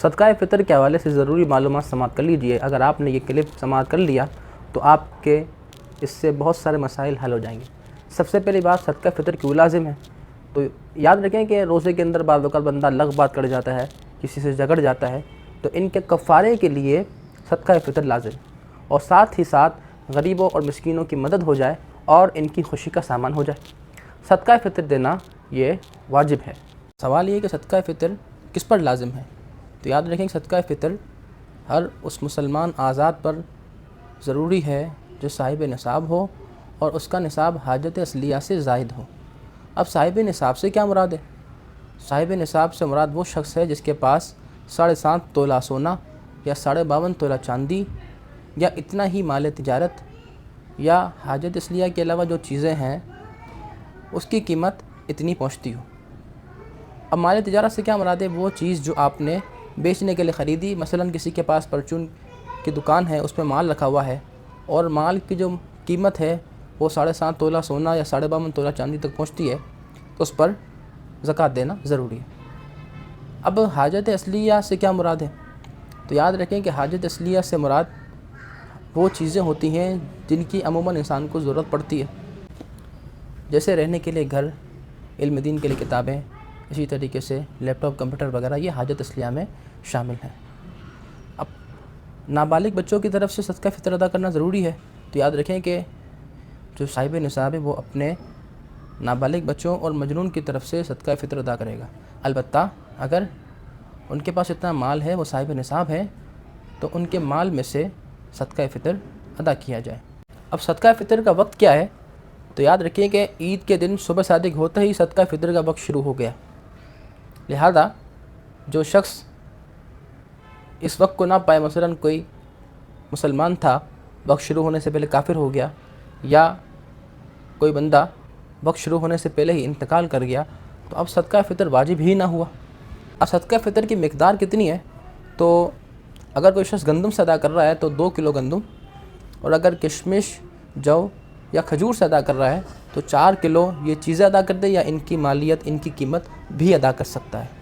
صدقہ فطر کے حوالے سے ضروری معلومات سماعت کر لیجئے۔ اگر آپ نے یہ کلپ سماعت کر لیا تو آپ کے اس سے بہت سارے مسائل حل ہو جائیں گے۔ سب سے پہلی بات، صدقہ فطر کیوں لازم ہے؟ تو یاد رکھیں کہ روزے کے اندر بعض اوقات بندہ لغ بات کر جاتا ہے، کسی سے جھگڑ جاتا ہے، تو ان کے کفارے کے لیے صدقہ فطر لازم ہے، اور ساتھ ہی ساتھ غریبوں اور مسکینوں کی مدد ہو جائے اور ان کی خوشی کا سامان ہو جائے۔ صدقہ فطر دینا یہ واجب ہے۔ سوال یہ ہے کہ صدقہ فطر کس پر لازم ہے؟ تو یاد رکھیں کہ صدقہ فطر ہر اس مسلمان آزاد پر ضروری ہے جو صاحب نصاب ہو اور اس کا نصاب حاجت اصلیہ سے زائد ہو۔ اب صاحب نصاب سے کیا مراد ہے؟ صاحب نصاب سے مراد وہ شخص ہے جس کے پاس 7.5 تولہ سونا یا 52.5 تولہ چاندی یا اتنا ہی مال تجارت یا حاجت اصلیہ کے علاوہ جو چیزیں ہیں اس کی قیمت اتنی پہنچتی ہو۔ اب مال تجارت سے کیا مراد ہے؟ وہ چیز جو آپ نے بیچنے کے لیے خریدی، مثلا کسی کے پاس پرچون کی دکان ہے، اس پہ مال رکھا ہوا ہے اور مال کی جو قیمت ہے وہ 7.5 تولہ سونا یا 52.5 تولہ چاندی تک پہنچتی ہے، تو اس پر زکوٰۃ دینا ضروری ہے۔ اب حاجت اصلیہ سے کیا مراد ہے؟ تو یاد رکھیں کہ حاجت اصلیہ سے مراد وہ چیزیں ہوتی ہیں جن کی عموماً انسان کو ضرورت پڑتی ہے، جیسے رہنے کے لیے گھر، علم دین کے لیے کتابیں، اسی طریقے سے لیپ ٹاپ، کمپیوٹر وغیرہ، یہ حاجت اصلیہ میں شامل ہیں۔ اب نابالغ بچوں کی طرف سے صدقہ فطر ادا کرنا ضروری ہے، تو یاد رکھیں کہ جو صاحب نصاب ہے وہ اپنے نابالغ بچوں اور مجنون کی طرف سے صدقہ فطر ادا کرے گا۔ البتہ اگر ان کے پاس اتنا مال ہے، وہ صاحب نصاب ہے، تو ان کے مال میں سے صدقہ فطر ادا کیا جائے۔ اب صدقہ فطر کا وقت کیا ہے؟ تو یاد رکھیں کہ عید کے دن صبح صادق ہوتا ہی صدقہ فطر کا وقت شروع ہو گیا، لہذا جو شخص اس وقت کو نہ پائے، مثلا کوئی مسلمان تھا، وقت شروع ہونے سے پہلے کافر ہو گیا، یا کوئی بندہ وقت شروع ہونے سے پہلے ہی انتقال کر گیا، تو اب صدقہ فطر واجب ہی نہ ہوا۔ اب صدقہ فطر کی مقدار کتنی ہے؟ تو اگر کوئی شخص گندم سے ادا کر رہا ہے تو 2 کلو گندم، اور اگر کشمش، جو یا کھجور سے ادا کر رہا ہے تو 4 کلو یہ چیزیں ادا کر دے، یا ان کی مالیت، ان کی قیمت بھی ادا کر سکتا ہے۔